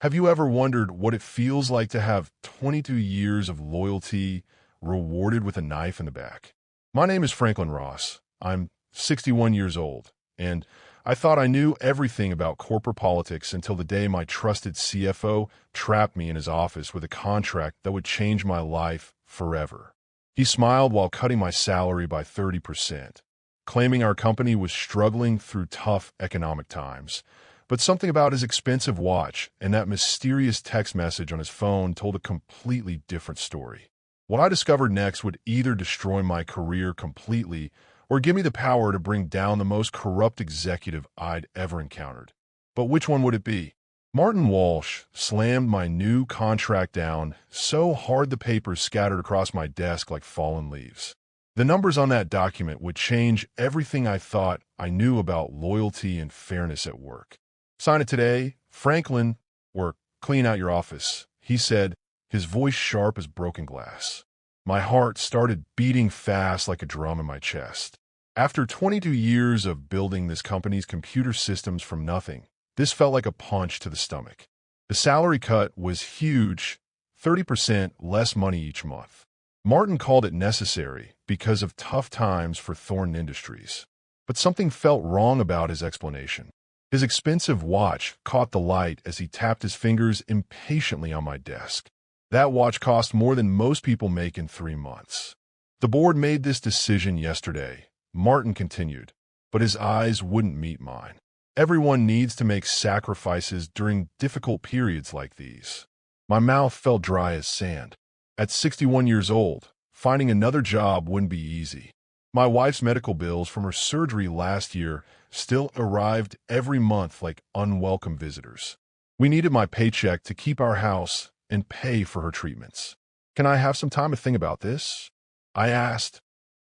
Have you ever wondered what it feels like to have 22 years of loyalty rewarded with a knife in the back? My name is Franklin Ross. I'm 61 years old, and I thought I knew everything about corporate politics until the day my trusted CFO trapped me in his office with a contract that would change my life forever. He smiled while cutting my salary by 30%, claiming our company was struggling through tough economic times. But something about his expensive watch and that mysterious text message on his phone told a completely different story. What I discovered next would either destroy my career completely or give me the power to bring down the most corrupt executive I'd ever encountered. But which one would it be? Martin Walsh slammed my new contract down so hard the papers scattered across my desk like fallen leaves. The numbers on that document would change everything I thought I knew about loyalty and fairness at work. Sign it today, Franklin, or clean out your office, he said, his voice sharp as broken glass. My heart started beating fast like a drum in my chest. After 22 years of building this company's computer systems from nothing, this felt like a punch to the stomach. The salary cut was huge, 30% less money each month. Martin called it necessary because of tough times for Thornton Industries. But something felt wrong about his explanation. His expensive watch caught the light as he tapped his fingers impatiently on my desk. That watch cost more than most people make in 3 months. The board made this decision yesterday, Martin continued, but his eyes wouldn't meet mine. Everyone needs to make sacrifices during difficult periods like these. My mouth felt dry as sand. At 61 years old, finding another job wouldn't be easy. My wife's medical bills from her surgery last year still arrived every month like unwelcome visitors. We needed my paycheck to keep our house and pay for her treatments. Can I have some time to think about this? I asked,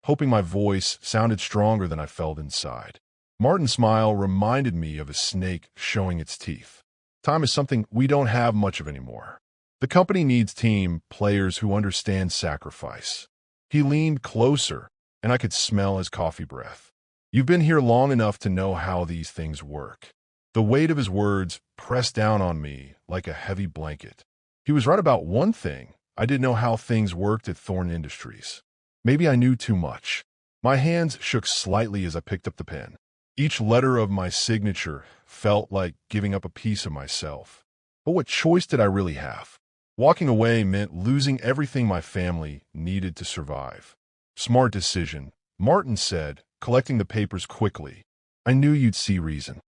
hoping my voice sounded stronger than I felt inside. Martin's smile reminded me of a snake showing its teeth. Time is something we don't have much of anymore. The company needs team players who understand sacrifice. He leaned closer, and I could smell his coffee breath. You've been here long enough to know how these things work. The weight of his words pressed down on me like a heavy blanket. He was right about one thing. I didn't know how things worked at Thornton Industries. Maybe I knew too much. My hands shook slightly as I picked up the pen. Each letter of my signature felt like giving up a piece of myself. But what choice did I really have? Walking away meant losing everything my family needed to survive. Smart decision, Martin said, collecting the papers quickly. I knew you'd see reason.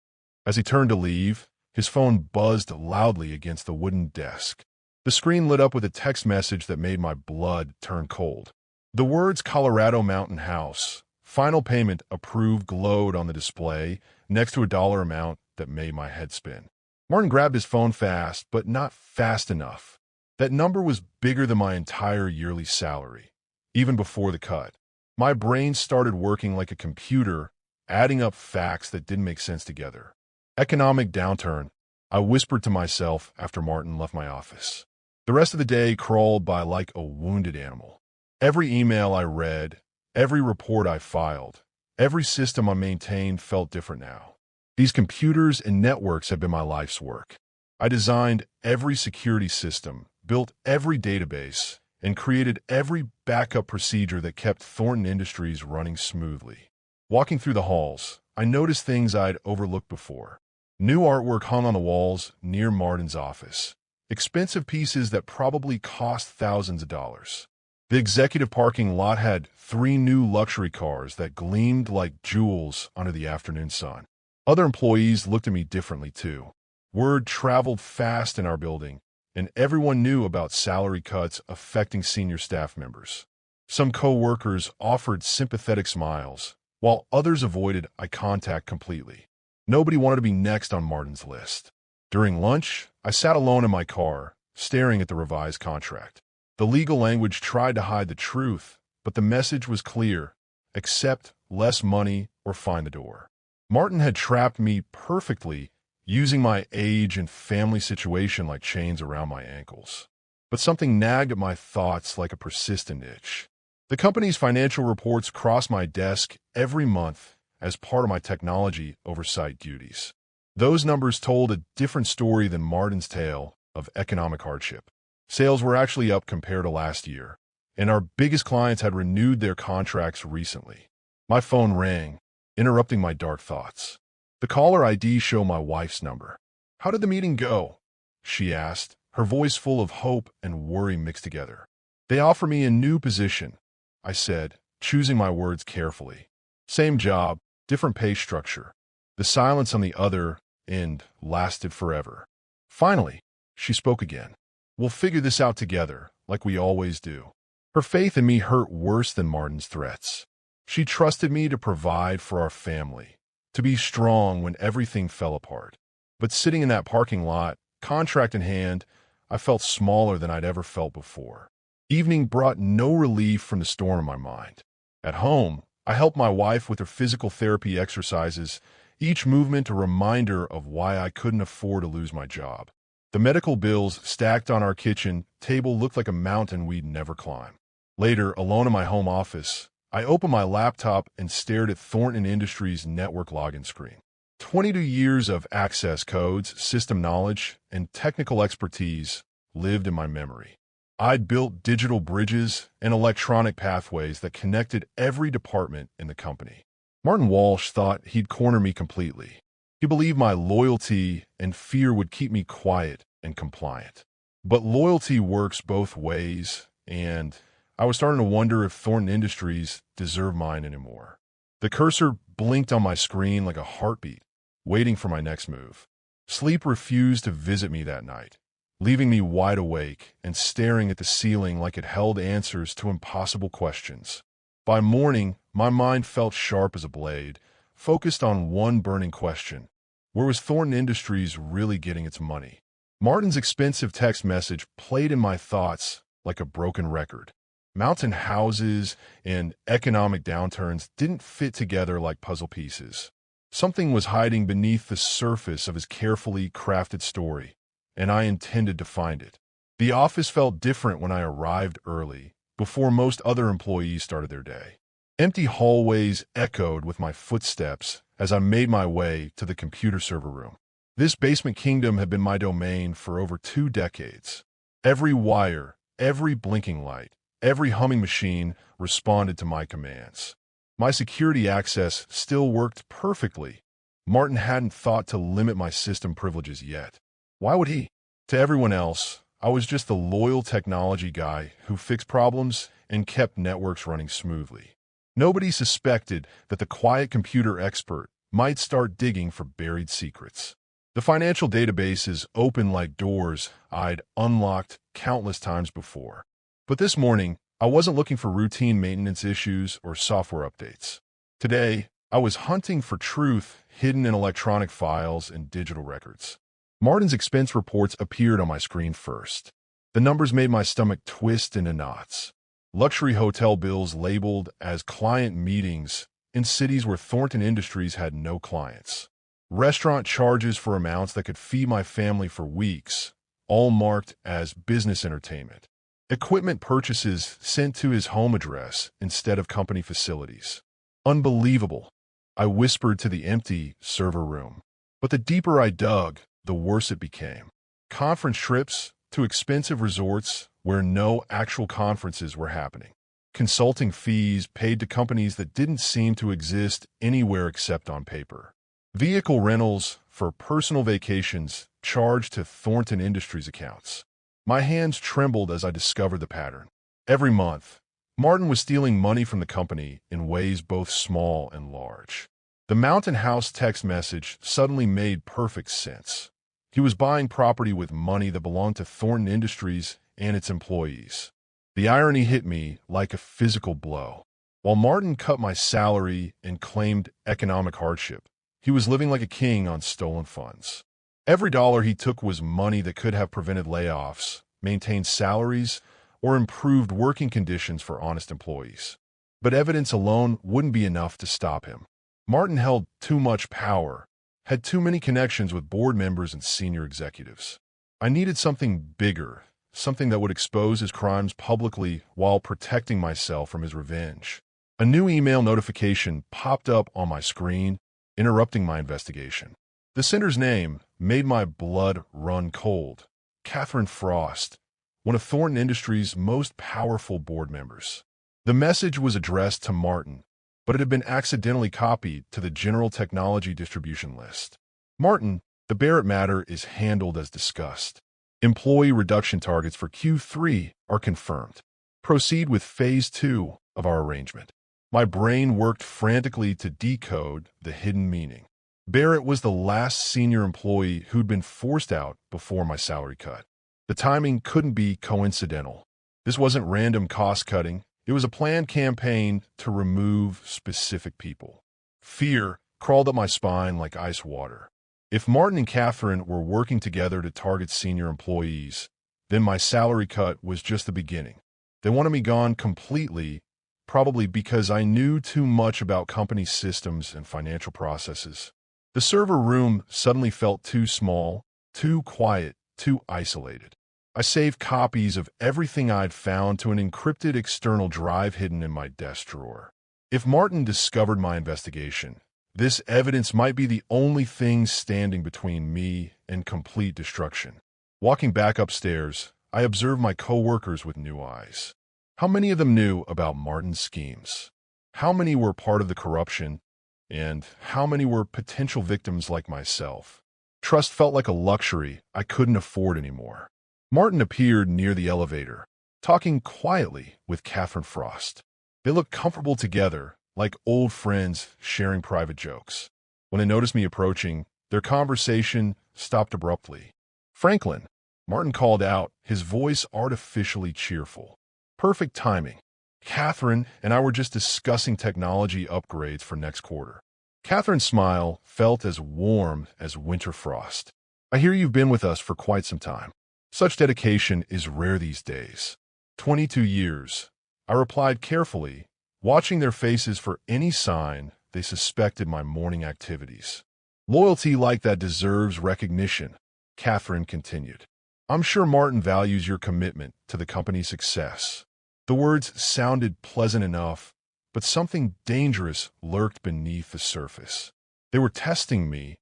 As he turned to leave, his phone buzzed loudly against the wooden desk. The screen lit up with a text message that made my blood turn cold. The words Colorado Mountain House, final payment approved glowed on the display next to a dollar amount that made my head spin. Martin grabbed his phone fast, but not fast enough. That number was bigger than my entire yearly salary, even before the cut. My brain started working like a computer, adding up facts that didn't make sense together. Economic downturn, I whispered to myself after Martin left my office. The rest of the day crawled by like a wounded animal. Every email I read, every report I filed, every system I maintained felt different now. These computers and networks have been my life's work. I designed every security system, built every database, and created every backup procedure that kept Thornton Industries running smoothly. Walking through the halls, I noticed things I'd overlooked before. New artwork hung on the walls near Martin's office. Expensive pieces that probably cost thousands of dollars. The executive parking lot had 3 new luxury cars that gleamed like jewels under the afternoon sun. Other employees looked at me differently too. Word traveled fast in our building, and everyone knew about salary cuts affecting senior staff members. Some co-workers offered sympathetic smiles, while others avoided eye contact completely. Nobody wanted to be next on Martin's list. During lunch, I sat alone in my car, staring at the revised contract. The legal language tried to hide the truth, but the message was clear: accept less money or find the door. Martin had trapped me perfectly, using my age and family situation like chains around my ankles. But something nagged at my thoughts like a persistent itch. The company's financial reports crossed my desk every month as part of my technology oversight duties. Those numbers told a different story than Martin's tale of economic hardship. Sales were actually up compared to last year, and our biggest clients had renewed their contracts recently. My phone rang, interrupting my dark thoughts. The caller ID showed my wife's number. "How did the meeting go?" she asked, her voice full of hope and worry mixed together. "They offer me a new position," I said, choosing my words carefully. Same job, different pay structure. The silence on the other end lasted forever. Finally, she spoke again. "We'll figure this out together, like we always do." Her faith in me hurt worse than Martin's threats. She trusted me to provide for our family, to be strong when everything fell apart. But sitting in that parking lot, contract in hand, I felt smaller than I'd ever felt before. Evening brought no relief from the storm in my mind. At home, I helped my wife with her physical therapy exercises, each movement a reminder of why I couldn't afford to lose my job. The medical bills stacked on our kitchen table looked like a mountain we'd never climb. Later, alone in my home office, I opened my laptop and stared at Thornton Industries' network login screen. 22 years of access codes, system knowledge, and technical expertise lived in my memory. I'd built digital bridges and electronic pathways that connected every department in the company. Martin Walsh thought he'd corner me completely. He believed my loyalty and fear would keep me quiet and compliant. But loyalty works both ways, and I was starting to wonder if Thornton Industries deserved mine anymore. The cursor blinked on my screen like a heartbeat, waiting for my next move. Sleep refused to visit me that night, leaving me wide awake and staring at the ceiling like it held answers to impossible questions. By morning, my mind felt sharp as a blade, focused on one burning question. Where was Thornton Industries really getting its money? Martin's expensive text message played in my thoughts like a broken record. Mountain houses and economic downturns didn't fit together like puzzle pieces. Something was hiding beneath the surface of his carefully crafted story, and I intended to find it. The office felt different when I arrived early, before most other employees started their day. Empty hallways echoed with my footsteps as I made my way to the computer server room. This basement kingdom had been my domain for over 2 decades. Every wire, every blinking light, every humming machine responded to my commands. My security access still worked perfectly. Martin hadn't thought to limit my system privileges yet. Why would he? To everyone else, I was just the loyal technology guy who fixed problems and kept networks running smoothly. Nobody suspected that the quiet computer expert might start digging for buried secrets. The financial databases opened like doors I'd unlocked countless times before. But this morning, I wasn't looking for routine maintenance issues or software updates. Today, I was hunting for truth hidden in electronic files and digital records. Martin's expense reports appeared on my screen first. The numbers made my stomach twist into knots. Luxury hotel bills labeled as client meetings in cities where Thornton Industries had no clients. Restaurant charges for amounts that could feed my family for weeks, all marked as business entertainment. Equipment purchases sent to his home address instead of company facilities. Unbelievable, I whispered to the empty server room. But the deeper I dug, the worse it became. Conference trips to expensive resorts where no actual conferences were happening. Consulting fees paid to companies that didn't seem to exist anywhere except on paper. Vehicle rentals for personal vacations charged to Thornton Industries accounts. My hands trembled as I discovered the pattern. Every month, Martin was stealing money from the company in ways both small and large. The Mountain House text message suddenly made perfect sense. He was buying property with money that belonged to Thornton Industries and its employees. The irony hit me like a physical blow. While Martin cut my salary and claimed economic hardship, he was living like a king on stolen funds. Every dollar he took was money that could have prevented layoffs, maintained salaries, or improved working conditions for honest employees. But evidence alone wouldn't be enough to stop him. Martin held too much power, had too many connections with board members and senior executives. I needed something bigger, something that would expose his crimes publicly while protecting myself from his revenge. A new email notification popped up on my screen, interrupting my investigation. The sender's name made my blood run cold. Catherine Frost, one of Thornton Industries' most powerful board members. The message was addressed to Martin, but it had been accidentally copied to the general technology distribution list. Martin, the Barrett matter is handled as discussed. Employee reduction targets for Q3 are confirmed. Proceed with Phase 2 of our arrangement. My brain worked frantically to decode the hidden meaning. Barrett was the last senior employee who'd been forced out before my salary cut. The timing couldn't be coincidental. This wasn't random cost-cutting. It was a planned campaign to remove specific people. Fear crawled up my spine like ice water. If Martin and Catherine were working together to target senior employees, then my salary cut was just the beginning. They wanted me gone completely, probably because I knew too much about company systems and financial processes. The server room suddenly felt too small, too quiet, too isolated. I saved copies of everything I'd found to an encrypted external drive hidden in my desk drawer. If Martin discovered my investigation, this evidence might be the only thing standing between me and complete destruction. Walking back upstairs, I observed my coworkers with new eyes. How many of them knew about Martin's schemes? How many were part of the corruption? And how many were potential victims like myself? Trust felt like a luxury I couldn't afford anymore. Martin appeared near the elevator, talking quietly with Catherine Frost. They looked comfortable together, like old friends sharing private jokes. When they noticed me approaching, their conversation stopped abruptly. "Franklin," Martin called out, his voice artificially cheerful. Perfect timing. Catherine and I were just discussing technology upgrades for next quarter. Catherine's smile felt as warm as winter frost. "I hear you've been with us for quite some time. Such dedication is rare these days." 22 years. I replied carefully, watching their faces for any sign they suspected my morning activities. "Loyalty like that deserves recognition," Catherine continued. "I'm sure Martin values your commitment to the company's success." The words sounded pleasant enough, but something dangerous lurked beneath the surface. They were testing me,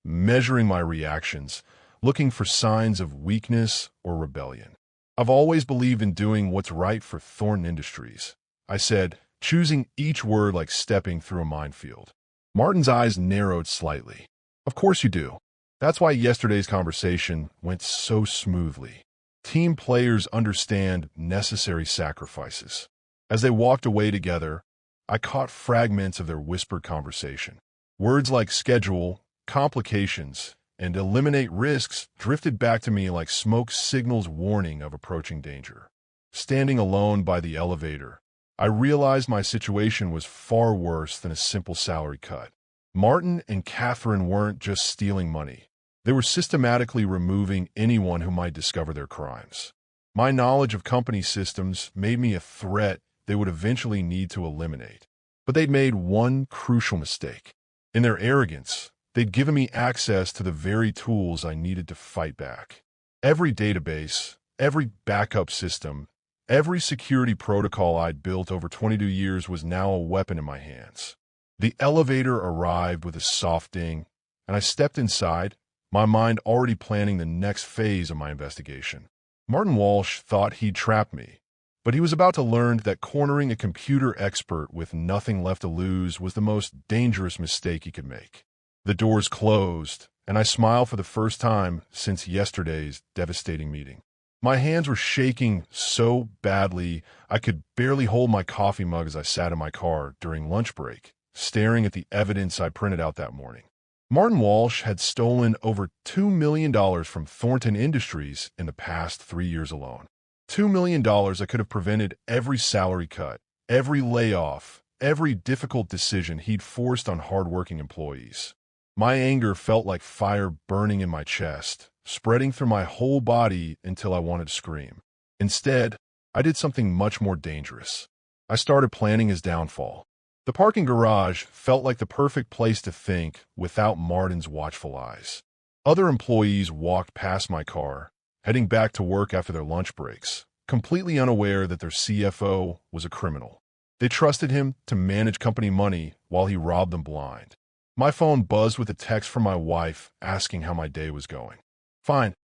measuring my reactions, looking for signs of weakness or rebellion. "I've always believed in doing what's right for Thornton Industries," I said, choosing each word like stepping through a minefield. Martin's eyes narrowed slightly. "Of course you do. That's why yesterday's conversation went so smoothly. Team players understand necessary sacrifices." As they walked away together, I caught fragments of their whispered conversation. Words like schedule, complications, and eliminate risks drifted back to me like smoke signals warning of approaching danger. Standing alone by the elevator, I realized my situation was far worse than a simple salary cut. Martin and Catherine weren't just stealing money. They were systematically removing anyone who might discover their crimes. My knowledge of company systems made me a threat they would eventually need to eliminate. But they'd made one crucial mistake. In their arrogance, they'd given me access to the very tools I needed to fight back. Every database, every backup system, every security protocol I'd built over 22 years was now a weapon in my hands. The elevator arrived with a soft ding, and I stepped inside, my mind already planning the next phase of my investigation. Martin Walsh thought he'd trapped me, but he was about to learn that cornering a computer expert with nothing left to lose was the most dangerous mistake he could make. The doors closed, and I smiled for the first time since yesterday's devastating meeting. My hands were shaking so badly I could barely hold my coffee mug as I sat in my car during lunch break, staring at the evidence I printed out that morning. Martin Walsh had stolen over $2 million from Thornton Industries in the past 3 years alone. $2 million that could have prevented every salary cut, every layoff, every difficult decision he'd forced on hardworking employees. My anger felt like fire burning in my chest, spreading through my whole body until I wanted to scream. Instead, I did something much more dangerous. I started planning his downfall. The parking garage felt like the perfect place to think without Martin's watchful eyes. Other employees walked past my car, heading back to work after their lunch breaks, completely unaware that their CFO was a criminal. They trusted him to manage company money while he robbed them blind. My phone buzzed with a text from my wife asking how my day was going. Fine,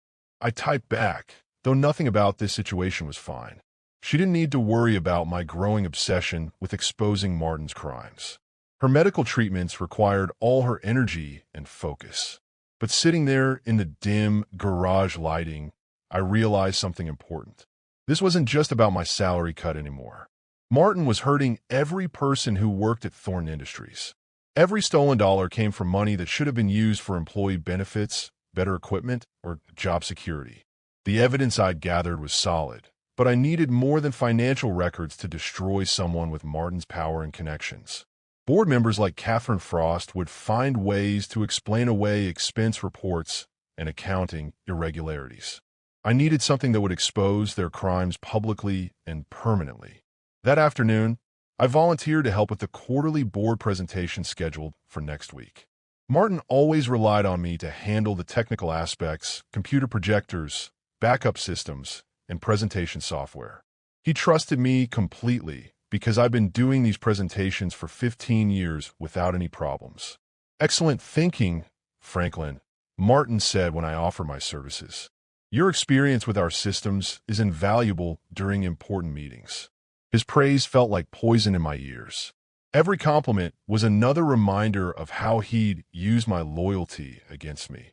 I typed back, though nothing about this situation was fine. She didn't need to worry about my growing obsession with exposing Martin's crimes. Her medical treatments required all her energy and focus. But sitting there in the dim garage lighting, I realized something important. This wasn't just about my salary cut anymore. Martin was hurting every person who worked at Thornton Industries. Every stolen dollar came from money that should have been used for employee benefits, better equipment, or job security. The evidence I'd gathered was solid, but I needed more than financial records to destroy someone with Martin's power and connections. Board members like Catherine Frost would find ways to explain away expense reports and accounting irregularities. I needed something that would expose their crimes publicly and permanently. That afternoon, I volunteered to help with the quarterly board presentation scheduled for next week. Martin always relied on me to handle the technical aspects, computer projectors, backup systems, and presentation software. He trusted me completely because I've been doing these presentations for 15 years without any problems. Excellent thinking, Franklin, Martin said when I offered my services. Your experience with our systems is invaluable during important meetings. His praise felt like poison in my ears. Every compliment was another reminder of how he'd used my loyalty against me,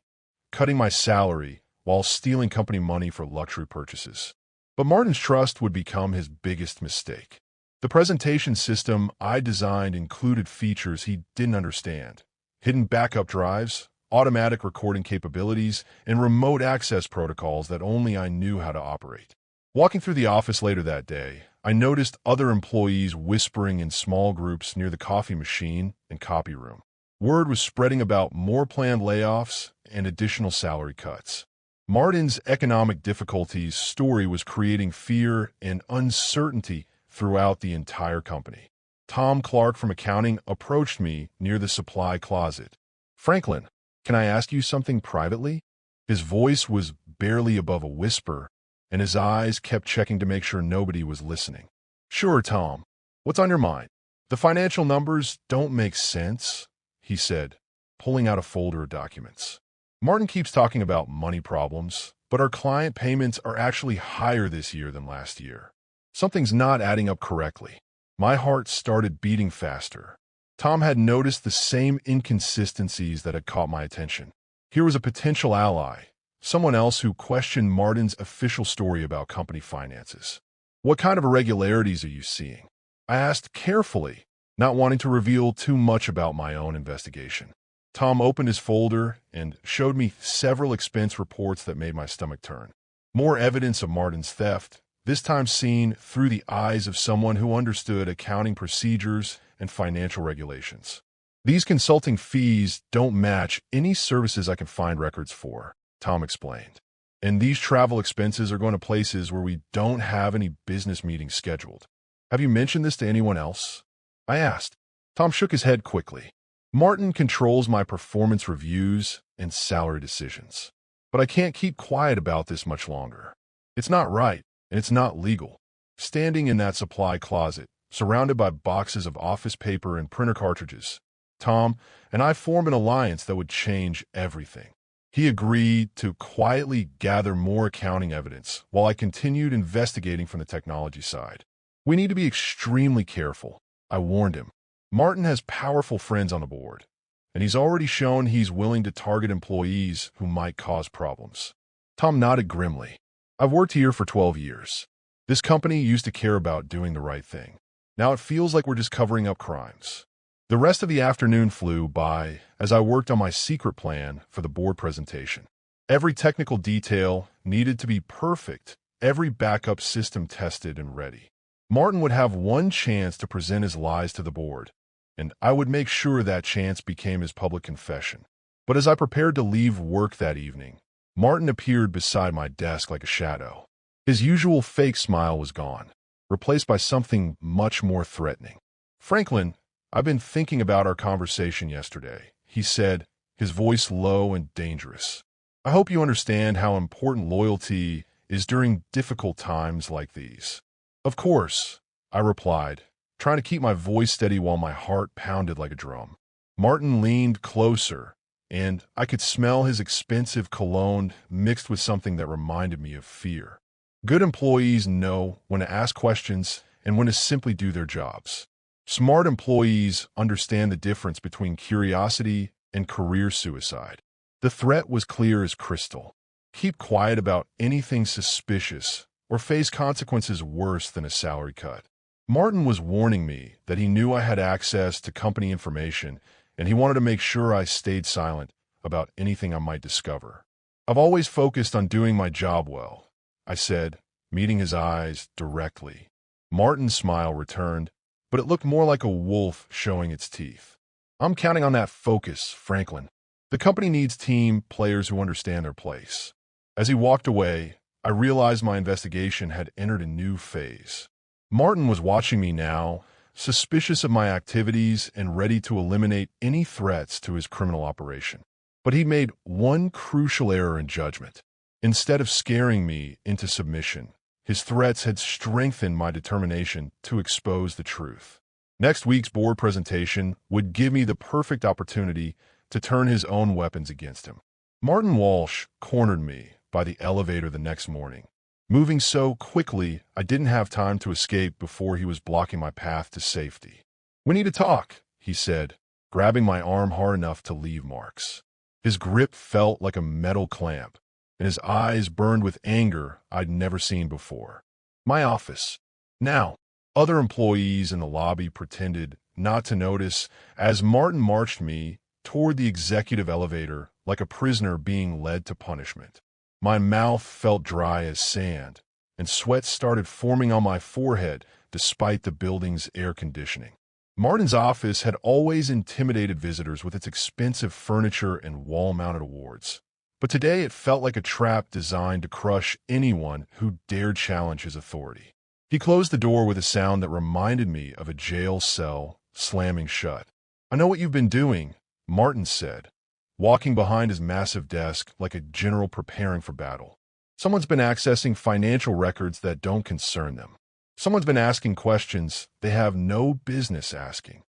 cutting my salary while stealing company money for luxury purchases. But Martin's trust would become his biggest mistake. The presentation system I designed included features he didn't understand: hidden backup drives, automatic recording capabilities, and remote access protocols that only I knew how to operate. Walking through the office later that day, I noticed other employees whispering in small groups near the coffee machine and copy room. Word was spreading about more planned layoffs and additional salary cuts. Martin's economic difficulties story was creating fear and uncertainty throughout the entire company. Tom Clark from accounting approached me near the supply closet. Franklin, can I ask you something privately? His voice was barely above a whisper, and his eyes kept checking to make sure nobody was listening. Sure, Tom. What's on your mind? The financial numbers don't make sense, he said, pulling out a folder of documents. Martin keeps talking about money problems, but our client payments are actually higher this year than last year. Something's not adding up correctly. My heart started beating faster. Tom had noticed the same inconsistencies that had caught my attention. Here was a potential ally, someone else who questioned Martin's official story about company finances. What kind of irregularities are you seeing? I asked carefully, not wanting to reveal too much about my own investigation. Tom opened his folder and showed me several expense reports that made my stomach turn. More evidence of Martin's theft, this time seen through the eyes of someone who understood accounting procedures and financial regulations. These consulting fees don't match any services I can find records for, Tom explained. And these travel expenses are going to places where we don't have any business meetings scheduled. Have you mentioned this to anyone else? I asked. Tom shook his head quickly. Martin controls my performance reviews and salary decisions. But I can't keep quiet about this much longer. It's not right, and it's not legal. Standing in that supply closet, surrounded by boxes of office paper and printer cartridges, Tom and I formed an alliance that would change everything. He agreed to quietly gather more accounting evidence while I continued investigating from the technology side. We need to be extremely careful, I warned him. Martin has powerful friends on the board, and he's already shown he's willing to target employees who might cause problems. Tom nodded grimly. I've worked here for 12 years. This company used to care about doing the right thing. Now it feels like we're just covering up crimes. The rest of the afternoon flew by as I worked on my secret plan for the board presentation. Every technical detail needed to be perfect, every backup system tested and ready. Martin would have one chance to present his lies to the board, and I would make sure that chance became his public confession. But as I prepared to leave work that evening, Martin appeared beside my desk like a shadow. His usual fake smile was gone, replaced by something much more threatening. Franklin, I've been thinking about our conversation yesterday, he said, his voice low and dangerous. I hope you understand how important loyalty is during difficult times like these. Of course, I replied, trying to keep my voice steady while my heart pounded like a drum. Martin leaned closer, and I could smell his expensive cologne mixed with something that reminded me of fear. Good employees know when to ask questions and when to simply do their jobs. Smart employees understand the difference between curiosity and career suicide. The threat was clear as crystal. Keep quiet about anything suspicious or face consequences worse than a salary cut. Martin was warning me that he knew I had access to company information, and he wanted to make sure I stayed silent about anything I might discover. I've always focused on doing my job well, I said, meeting his eyes directly. Martin's smile returned, but it looked more like a wolf showing its teeth. I'm counting on that focus, Franklin. The company needs team players who understand their place. As he walked away, I realized my investigation had entered a new phase. Martin was watching me now, suspicious of my activities and ready to eliminate any threats to his criminal operation. But he made one crucial error in judgment. Instead of scaring me into submission, his threats had strengthened my determination to expose the truth. Next week's board presentation would give me the perfect opportunity to turn his own weapons against him. Martin Walsh cornered me by the elevator the next morning. Moving so quickly, I didn't have time to escape before he was blocking my path to safety. "We need to talk," he said, grabbing my arm hard enough to leave marks. His grip felt like a metal clamp, and his eyes burned with anger I'd never seen before. My office. Now, other employees in the lobby pretended not to notice as Martin marched me toward the executive elevator like a prisoner being led to punishment. My mouth felt dry as sand, and sweat started forming on my forehead despite the building's air conditioning. Martin's office had always intimidated visitors with its expensive furniture and wall-mounted awards. But today it felt like a trap designed to crush anyone who dared challenge his authority. He closed the door with a sound that reminded me of a jail cell slamming shut. "I know what you've been doing," Martin said, walking behind his massive desk like a general preparing for battle. "Someone's been accessing financial records that don't concern them. Someone's been asking questions they have no business asking."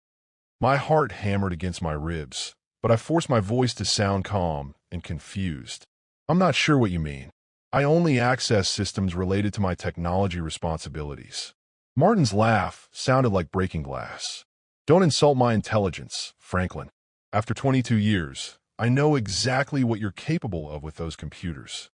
My heart hammered against my ribs, but I forced my voice to sound calm and confused. "I'm not sure what you mean. I only access systems related to my technology responsibilities." Martin's laugh sounded like breaking glass. "Don't insult my intelligence, Franklin. After 22 years, I know exactly what you're capable of with those computers."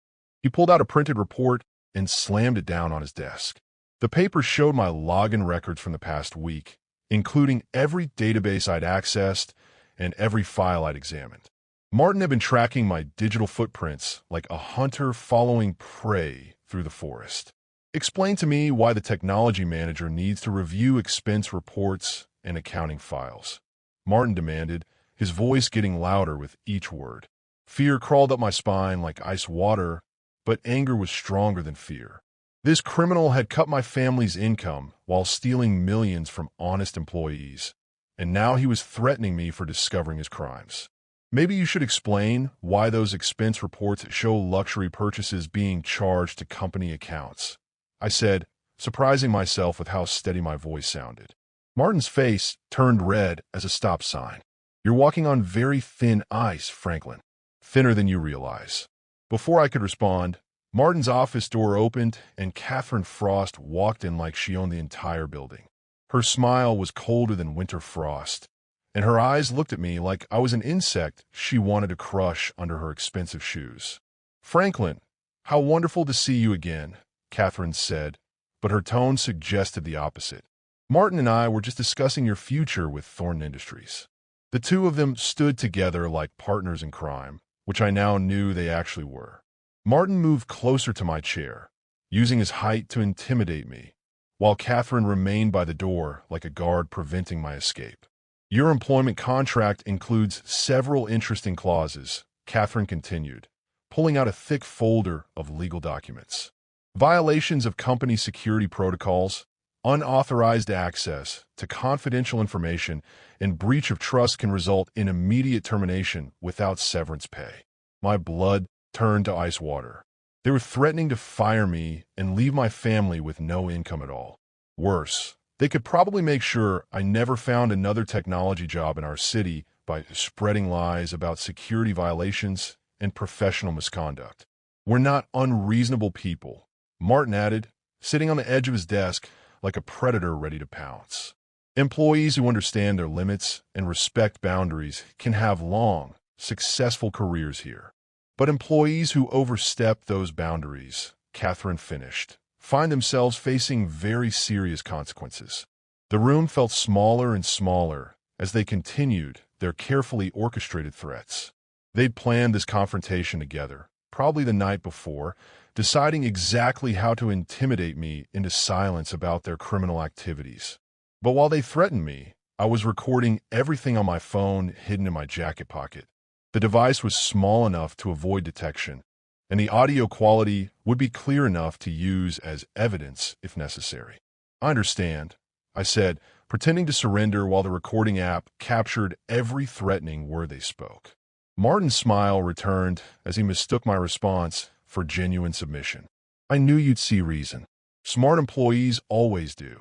He pulled out a printed report and slammed it down on his desk. The paper showed my login records from the past week, including every database I'd accessed and every file I'd examined. Martin had been tracking my digital footprints like a hunter following prey through the forest. "Explain to me why the technology manager needs to review expense reports and accounting files," Martin demanded, his voice getting louder with each word. Fear crawled up my spine like ice water, but anger was stronger than fear. This criminal had cut my family's income while stealing millions from honest employees, and now he was threatening me for discovering his crimes. "Maybe you should explain why those expense reports show luxury purchases being charged to company accounts," I said, surprising myself with how steady my voice sounded. Martin's face turned red as a stop sign. "You're walking on very thin ice, Franklin. Thinner than you realize." Before I could respond, Martin's office door opened and Catherine Frost walked in like she owned the entire building. Her smile was colder than winter frost, and her eyes looked at me like I was an insect she wanted to crush under her expensive shoes. "Franklin, how wonderful to see you again," Catherine said, but her tone suggested the opposite. "Martin and I were just discussing your future with Thornton Industries." The two of them stood together like partners in crime, which I now knew they actually were. Martin moved closer to my chair, using his height to intimidate me, while Catherine remained by the door like a guard preventing my escape. "Your employment contract includes several interesting clauses," Catherine continued, pulling out a thick folder of legal documents. "Violations of company security protocols, unauthorized access to confidential information, and breach of trust can result in immediate termination without severance pay." My blood turned to ice water. They were threatening to fire me and leave my family with no income at all. Worse, they could probably make sure I never found another technology job in our city by spreading lies about security violations and professional misconduct. We're not unreasonable people, Martin added, sitting on the edge of his desk like a predator ready to pounce. Employees who understand their limits and respect boundaries can have long, successful careers here. But employees who overstep those boundaries, Catherine finished, find themselves facing very serious consequences. The room felt smaller and smaller as they continued their carefully orchestrated threats. They'd planned this confrontation together, probably the night before, deciding exactly how to intimidate me into silence about their criminal activities. But while they threatened me, I was recording everything on my phone hidden in my jacket pocket. The device was small enough to avoid detection, and the audio quality would be clear enough to use as evidence if necessary. I understand, I said, pretending to surrender while the recording app captured every threatening word they spoke. Martin's smile returned as he mistook my response for genuine submission. I knew you'd see reason. Smart employees always do.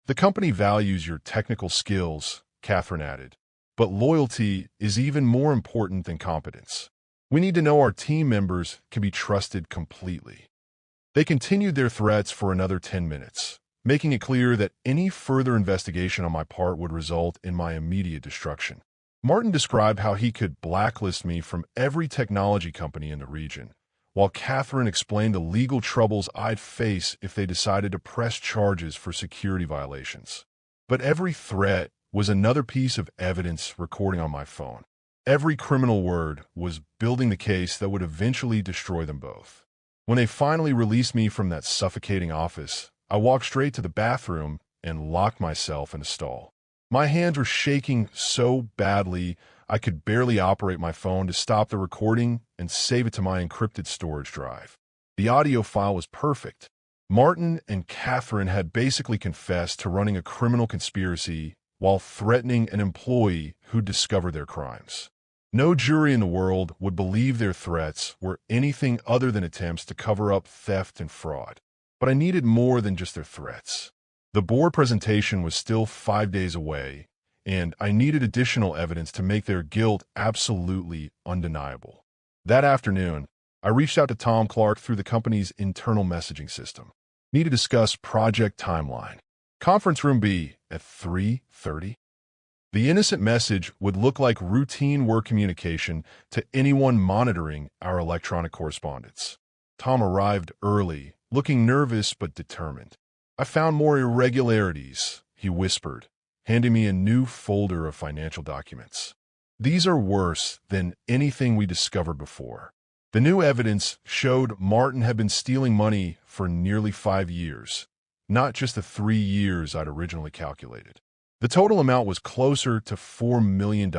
The company values your technical skills, Catherine added, but loyalty is even more important than competence. We need to know our team members can be trusted completely. They continued their threats for another 10 minutes, making it clear that any further investigation on my part would result in my immediate destruction. Martin described how he could blacklist me from every technology company in the region, while Catherine explained the legal troubles I'd face if they decided to press charges for security violations. But every threat was another piece of evidence recording on my phone. Every criminal word was building the case that would eventually destroy them both. When they finally released me from that suffocating office, I walked straight to the bathroom and locked myself in a stall. My hands were shaking so badly I could barely operate my phone to stop the recording and save it to my encrypted storage drive. The audio file was perfect. Martin and Catherine had basically confessed to running a criminal conspiracy while threatening an employee who'd discovered their crimes. No jury in the world would believe their threats were anything other than attempts to cover up theft and fraud. But I needed more than just their threats. The board presentation was still 5 days away, and I needed additional evidence to make their guilt absolutely undeniable. That afternoon, I reached out to Tom Clark through the company's internal messaging system. Need to discuss project timeline. Conference room B at 3:30. The innocent message would look like routine work communication to anyone monitoring our electronic correspondence. Tom arrived early, looking nervous but determined. I found more irregularities, he whispered, handing me a new folder of financial documents. These are worse than anything we discovered before. The new evidence showed Martin had been stealing money for nearly 5 years, not just the 3 years I'd originally calculated. The total amount was closer to $4 million,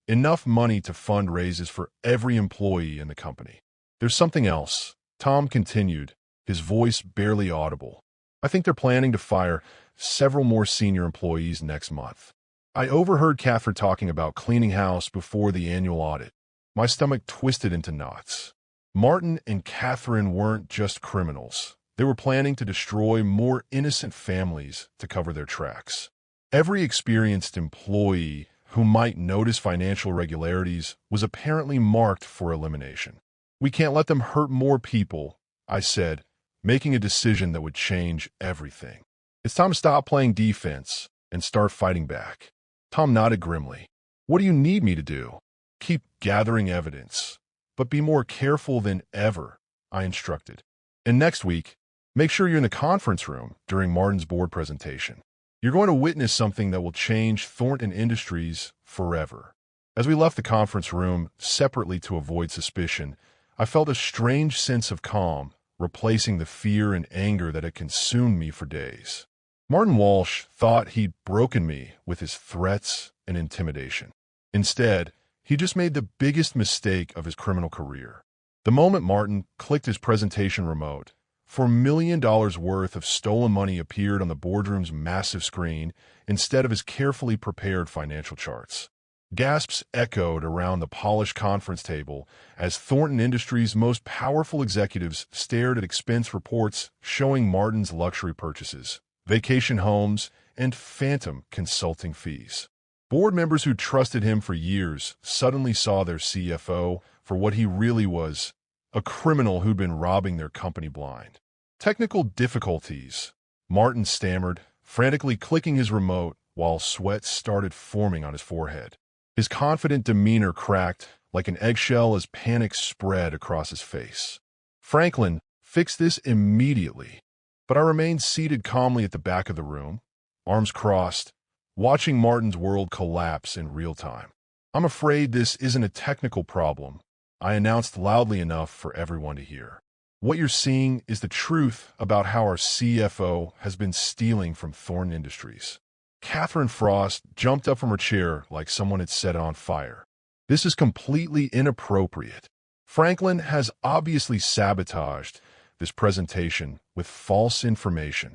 enough money to fund raises for every employee in the company. There's something else, Tom continued, his voice barely audible. I think they're planning to fire several more senior employees next month. I overheard Catherine talking about cleaning house before the annual audit. My stomach twisted into knots. Martin and Catherine weren't just criminals. They were planning to destroy more innocent families to cover their tracks. Every experienced employee who might notice financial irregularities was apparently marked for elimination. We can't let them hurt more people, I said, making a decision that would change everything. It's time to stop playing defense and start fighting back. Tom nodded grimly. What do you need me to do? Keep gathering evidence, but be more careful than ever, I instructed. And next week, make sure you're in the conference room during Martin's board presentation. You're going to witness something that will change Thornton Industries forever. As we left the conference room separately to avoid suspicion, I felt a strange sense of calm, replacing the fear and anger that had consumed me for days. Martin Walsh thought he'd broken me with his threats and intimidation. Instead, he just made the biggest mistake of his criminal career. The moment Martin clicked his presentation remote, $4 million worth of stolen money appeared on the boardroom's massive screen instead of his carefully prepared financial charts. Gasps echoed around the polished conference table as Thornton Industries' most powerful executives stared at expense reports showing Martin's luxury purchases, vacation homes, and phantom consulting fees. Board members who trusted him for years suddenly saw their CFO for what he really was, a criminal who'd been robbing their company blind. Technical difficulties, Martin stammered, frantically clicking his remote while sweat started forming on his forehead. His confident demeanor cracked like an eggshell as panic spread across his face. Franklin, fix this immediately. But I remained seated calmly at the back of the room, arms crossed, watching Martin's world collapse in real time. I'm afraid this isn't a technical problem, I announced loudly enough for everyone to hear. What you're seeing is the truth about how our CFO has been stealing from Thornton Industries. Catherine Frost jumped up from her chair like someone had set it on fire. This is completely inappropriate. Franklin has obviously sabotaged this presentation with false information.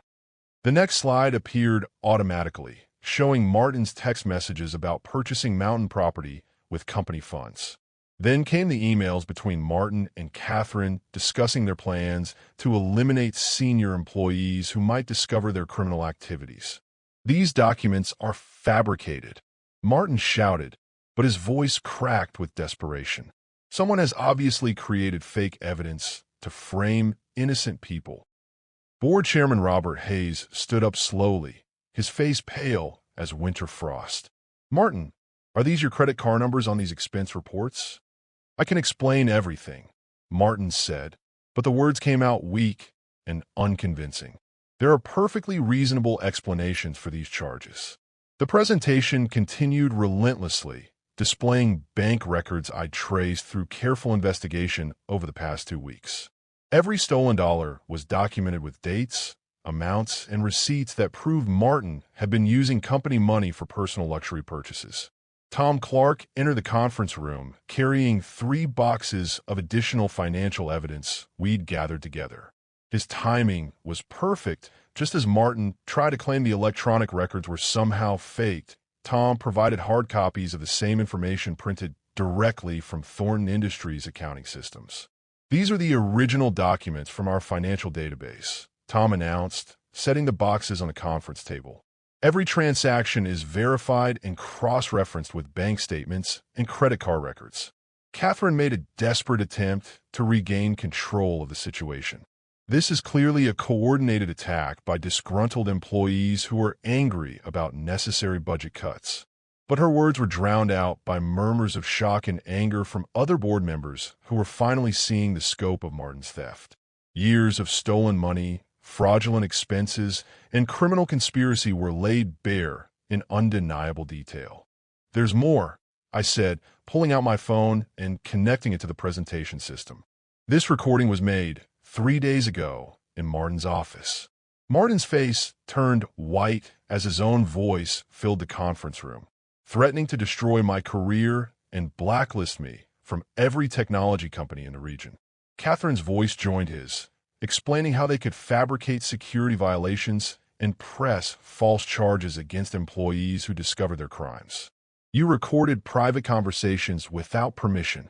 The next slide appeared automatically, showing Martin's text messages about purchasing mountain property with company funds. Then came the emails between Martin and Catherine discussing their plans to eliminate senior employees who might discover their criminal activities. These documents are fabricated, Martin shouted, but his voice cracked with desperation. Someone has obviously created fake evidence to frame innocent people. Board Chairman Robert Hayes stood up slowly, his face pale as winter frost. Martin, are these your credit card numbers on these expense reports? I can explain everything, Martin said, but the words came out weak and unconvincing. There are perfectly reasonable explanations for these charges. The presentation continued relentlessly, displaying bank records I traced through careful investigation over the past 2 weeks. Every stolen dollar was documented with dates, amounts, and receipts that proved Martin had been using company money for personal luxury purchases. Tom Clark entered the conference room carrying 3 boxes of additional financial evidence we'd gathered together. His timing was perfect. Just as Martin tried to claim the electronic records were somehow faked, Tom provided hard copies of the same information printed directly from Thornton Industries' accounting systems. These are the original documents from our financial database, Tom announced, setting the boxes on the conference table. Every transaction is verified and cross-referenced with bank statements and credit card records. Catherine made a desperate attempt to regain control of the situation. This is clearly a coordinated attack by disgruntled employees who are angry about necessary budget cuts. But her words were drowned out by murmurs of shock and anger from other board members who were finally seeing the scope of Martin's theft. Years of stolen money, fraudulent expenses, and criminal conspiracy were laid bare in undeniable detail. There's more, I said, pulling out my phone and connecting it to the presentation system. This recording was made 3 days ago in Martin's office. Martin's face turned white as his own voice filled the conference room, threatening to destroy my career and blacklist me from every technology company in the region. Catherine's voice joined his, explaining how they could fabricate security violations and press false charges against employees who discovered their crimes. You recorded private conversations without permission.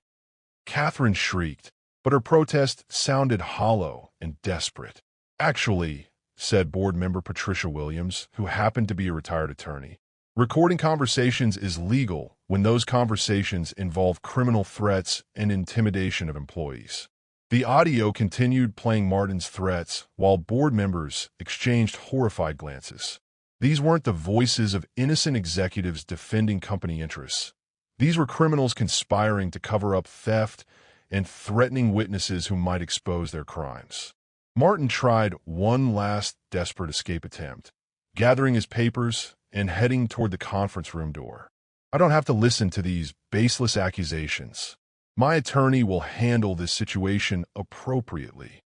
Catherine shrieked, but her protest sounded hollow and desperate. Actually, said board member Patricia Williams, who happened to be a retired attorney, recording conversations is legal when those conversations involve criminal threats and intimidation of employees. The audio continued playing Martin's threats while board members exchanged horrified glances. These weren't the voices of innocent executives defending company interests. These were criminals conspiring to cover up theft and threatening witnesses who might expose their crimes. Martin tried one last desperate escape attempt, gathering his papers and heading toward the conference room door. I don't have to listen to these baseless accusations. My attorney will handle this situation appropriately.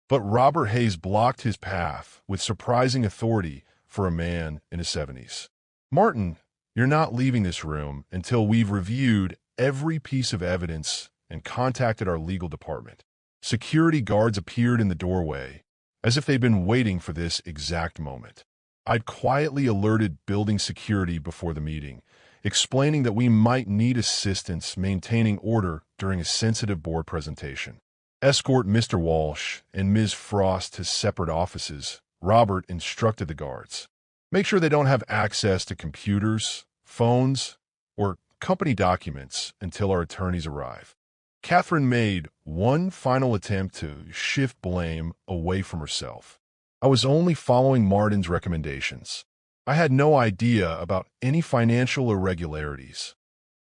But Robert Hayes blocked his path with surprising authority for a man in his 70s. Martin, you're not leaving this room until we've reviewed every piece of evidence and contacted our legal department. Security guards appeared in the doorway, as if they'd been waiting for this exact moment. I'd quietly alerted building security before the meeting, explaining that we might need assistance maintaining order during a sensitive board presentation. Escort Mr. Walsh and Ms. Frost to separate offices, Robert instructed the guards. Make sure they don't have access to computers, phones, or company documents until our attorneys arrive. Catherine made one final attempt to shift blame away from herself. I was only following Martin's recommendations. I had no idea about any financial irregularities.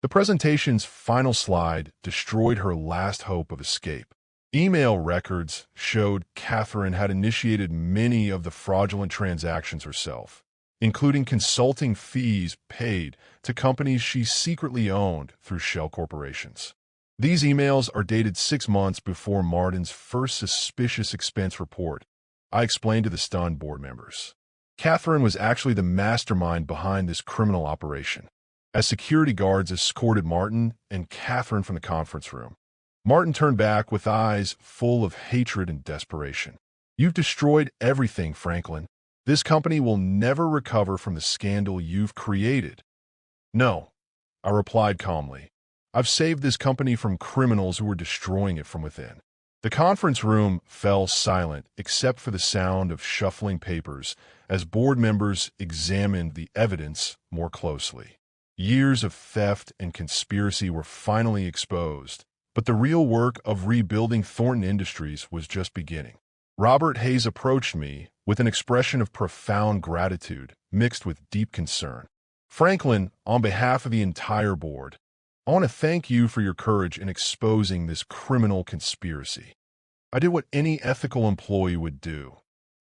The presentation's final slide destroyed her last hope of escape. Email records showed Catherine had initiated many of the fraudulent transactions herself, including consulting fees paid to companies she secretly owned through shell corporations. These emails are dated 6 months before Martin's first suspicious expense report. I explained to the stunned board members. Catherine was actually the mastermind behind this criminal operation. As security guards escorted Martin and Catherine from the conference room, Martin turned back with eyes full of hatred and desperation. "You've destroyed everything, Franklin. This company will never recover from the scandal you've created." "No," I replied calmly. "I've saved this company from criminals who were destroying it from within." The conference room fell silent except for the sound of shuffling papers as board members examined the evidence more closely. Years of theft and conspiracy were finally exposed, but the real work of rebuilding Thornton Industries was just beginning. Robert Hayes approached me with an expression of profound gratitude mixed with deep concern. "Franklin, on behalf of the entire board, I want to thank you for your courage in exposing this criminal conspiracy." "I did what any ethical employee would do,"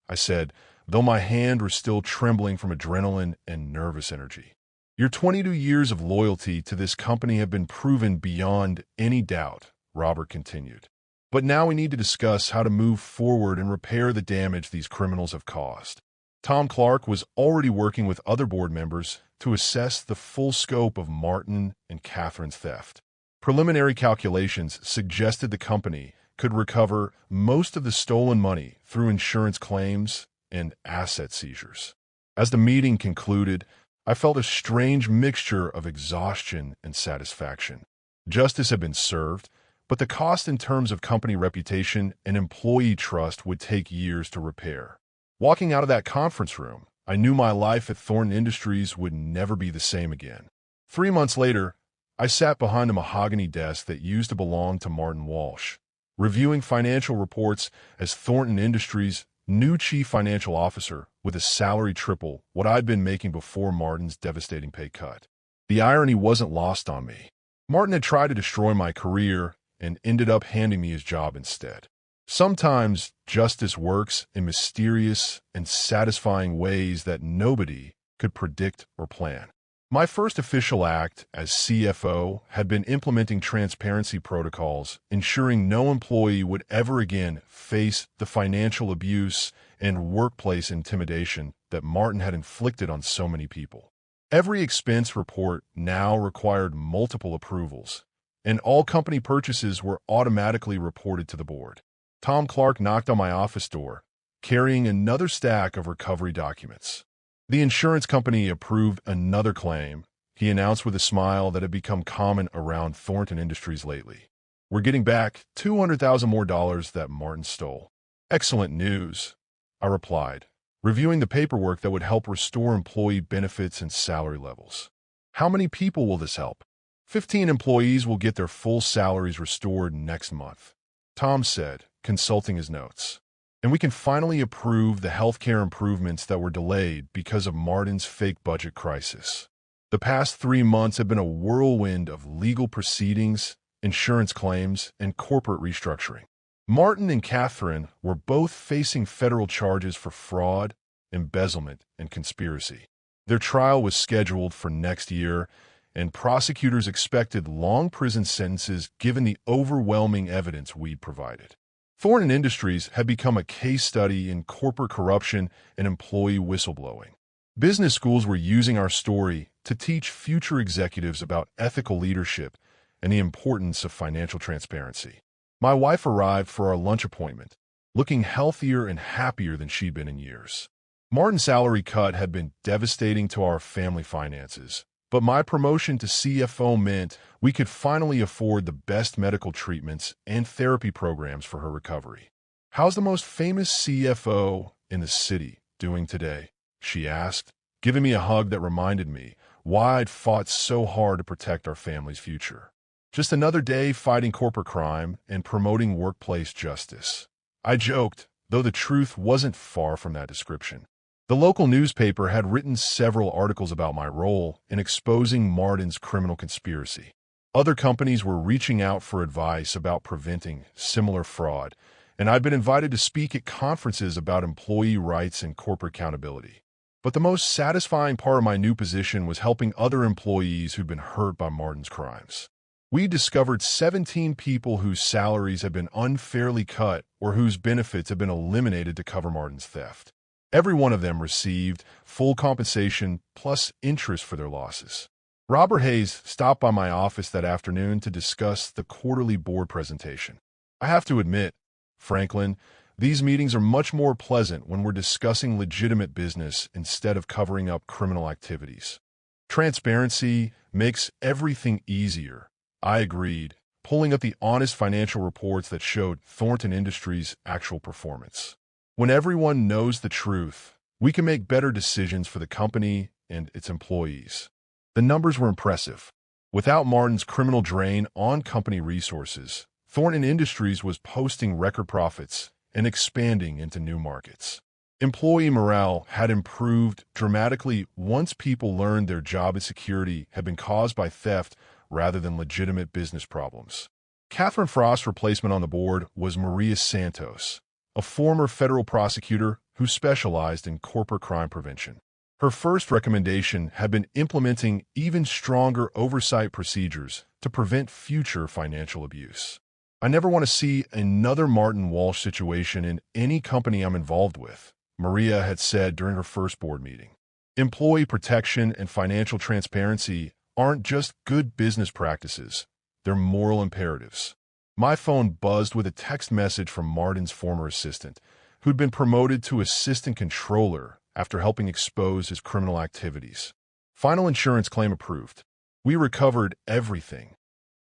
I said, though my hand was still trembling from adrenaline and nervous energy. "Your 22 years of loyalty to this company have been proven beyond any doubt," Robert continued. "But now we need to discuss how to move forward and repair the damage these criminals have caused." Tom Clark was already working with other board members to assess the full scope of Martin and Catherine's theft. Preliminary calculations suggested the company could recover most of the stolen money through insurance claims and asset seizures. As the meeting concluded, I felt a strange mixture of exhaustion and satisfaction. Justice had been served, but the cost in terms of company reputation and employee trust would take years to repair. Walking out of that conference room, I knew my life at Thornton Industries would never be the same again. 3 months later, I sat behind a mahogany desk that used to belong to Martin Walsh, reviewing financial reports as Thornton Industries' new chief financial officer with a salary triple what I'd been making before Martin's devastating pay cut. The irony wasn't lost on me. Martin had tried to destroy my career and ended up handing me his job instead. Sometimes justice works in mysterious and satisfying ways that nobody could predict or plan. My first official act as CFO had been implementing transparency protocols, ensuring no employee would ever again face the financial abuse and workplace intimidation that Martin had inflicted on so many people. Every expense report now required multiple approvals, and all company purchases were automatically reported to the board. Tom Clark knocked on my office door, carrying another stack of recovery documents. The insurance company approved another claim, he announced with a smile that had become common around Thornton Industries lately. "We're getting back $200,000 more that Martin stole." "Excellent news," I replied, reviewing the paperwork that would help restore employee benefits and salary levels. "How many people will this help?" 15 employees will get their full salaries restored next month," Tom said, consulting his notes. "And we can finally approve the healthcare improvements that were delayed because of Martin's fake budget crisis." The past 3 months have been a whirlwind of legal proceedings, insurance claims, and corporate restructuring. Martin and Catherine were both facing federal charges for fraud, embezzlement, and conspiracy. Their trial was scheduled for next year, and prosecutors expected long prison sentences given the overwhelming evidence we provided. Thornton Industries had become a case study in corporate corruption and employee whistleblowing. Business schools were using our story to teach future executives about ethical leadership and the importance of financial transparency. My wife arrived for our lunch appointment, looking healthier and happier than she'd been in years. Martin's salary cut had been devastating to our family finances, but my promotion to CFO meant we could finally afford the best medical treatments and therapy programs for her recovery. "How's the most famous CFO in the city doing today?" she asked, giving me a hug that reminded me why I'd fought so hard to protect our family's future. Just another day fighting corporate crime and promoting workplace justice. I joked, though the truth wasn't far from that description. The local newspaper had written several articles about my role in exposing Martin's criminal conspiracy. Other companies were reaching out for advice about preventing similar fraud, and I'd been invited to speak at conferences about employee rights and corporate accountability. But the most satisfying part of my new position was helping other employees who'd been hurt by Martin's crimes. We discovered 17 people whose salaries had been unfairly cut or whose benefits had been eliminated to cover Martin's theft. Every one of them received full compensation plus interest for their losses. Robert Hayes stopped by my office that afternoon to discuss the quarterly board presentation. I have to admit, Franklin, these meetings are much more pleasant when we're discussing legitimate business instead of covering up criminal activities. Transparency makes everything easier. I agreed, pulling up the honest financial reports that showed Thornton Industries' actual performance. When everyone knows the truth, we can make better decisions for the company and its employees. The numbers were impressive. Without Martin's criminal drain on company resources, Thornton Industries was posting record profits and expanding into new markets. Employee morale had improved dramatically once people learned their job insecurity had been caused by theft rather than legitimate business problems. Catherine Frost's replacement on the board was Maria Santos, a former federal prosecutor who specialized in corporate crime prevention. Her first recommendation had been implementing even stronger oversight procedures to prevent future financial abuse. I never want to see another Martin Walsh situation in any company I'm involved with, Maria had said during her first board meeting. Employee protection and financial transparency aren't just good business practices, they're moral imperatives. My phone buzzed with a text message from Martin's former assistant, who'd been promoted to assistant controller after helping expose his criminal activities. Final insurance claim approved. We recovered everything.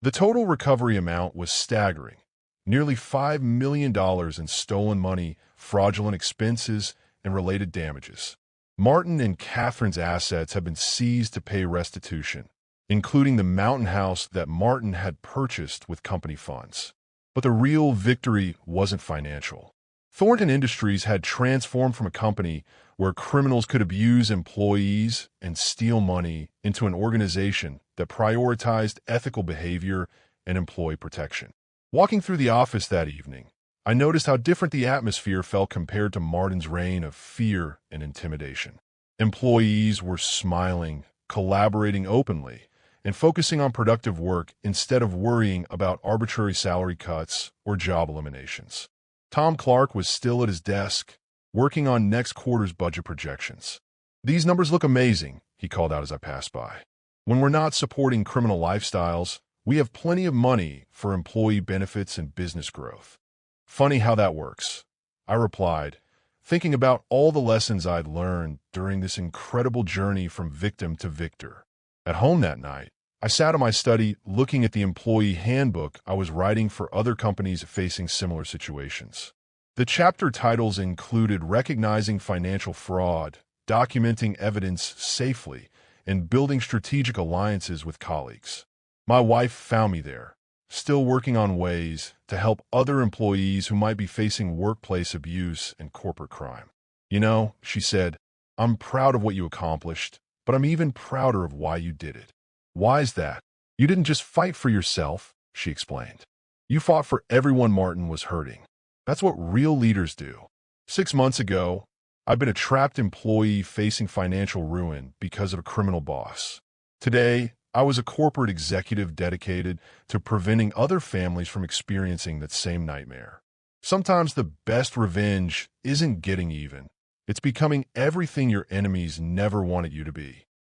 The total recovery amount was staggering, nearly $5 million in stolen money, fraudulent expenses, and related damages. Martin and Catherine's assets have been seized to pay restitution, including the mountain house that Martin had purchased with company funds. But the real victory wasn't financial. Thornton Industries had transformed from a company where criminals could abuse employees and steal money into an organization that prioritized ethical behavior and employee protection. Walking through the office that evening, I noticed how different the atmosphere felt compared to Martin's reign of fear and intimidation. Employees were smiling, collaborating openly, and focusing on productive work instead of worrying about arbitrary salary cuts or job eliminations. Tom Clark was still at his desk, working on next quarter's budget projections. "These numbers look amazing," he called out as I passed by. "When we're not supporting criminal lifestyles, we have plenty of money for employee benefits and business growth." "Funny how that works," I replied, thinking about all the lessons I'd learned during this incredible journey from victim to victor. At home that night, I sat in my study looking at the employee handbook I was writing for other companies facing similar situations. The chapter titles included recognizing financial fraud, documenting evidence safely, and building strategic alliances with colleagues. My wife found me there, still working on ways to help other employees who might be facing workplace abuse and corporate crime. "You know," she said, "I'm proud of what you accomplished, but I'm even prouder of why you did it." "Why is that?" "You didn't just fight for yourself," she explained. "You fought for everyone Martin was hurting. That's what real leaders do." 6 months ago, I've been a trapped employee facing financial ruin because of a criminal boss. Today, I was a corporate executive dedicated to preventing other families from experiencing that same nightmare. Sometimes the best revenge isn't getting even. It's becoming everything your enemies never wanted you to be.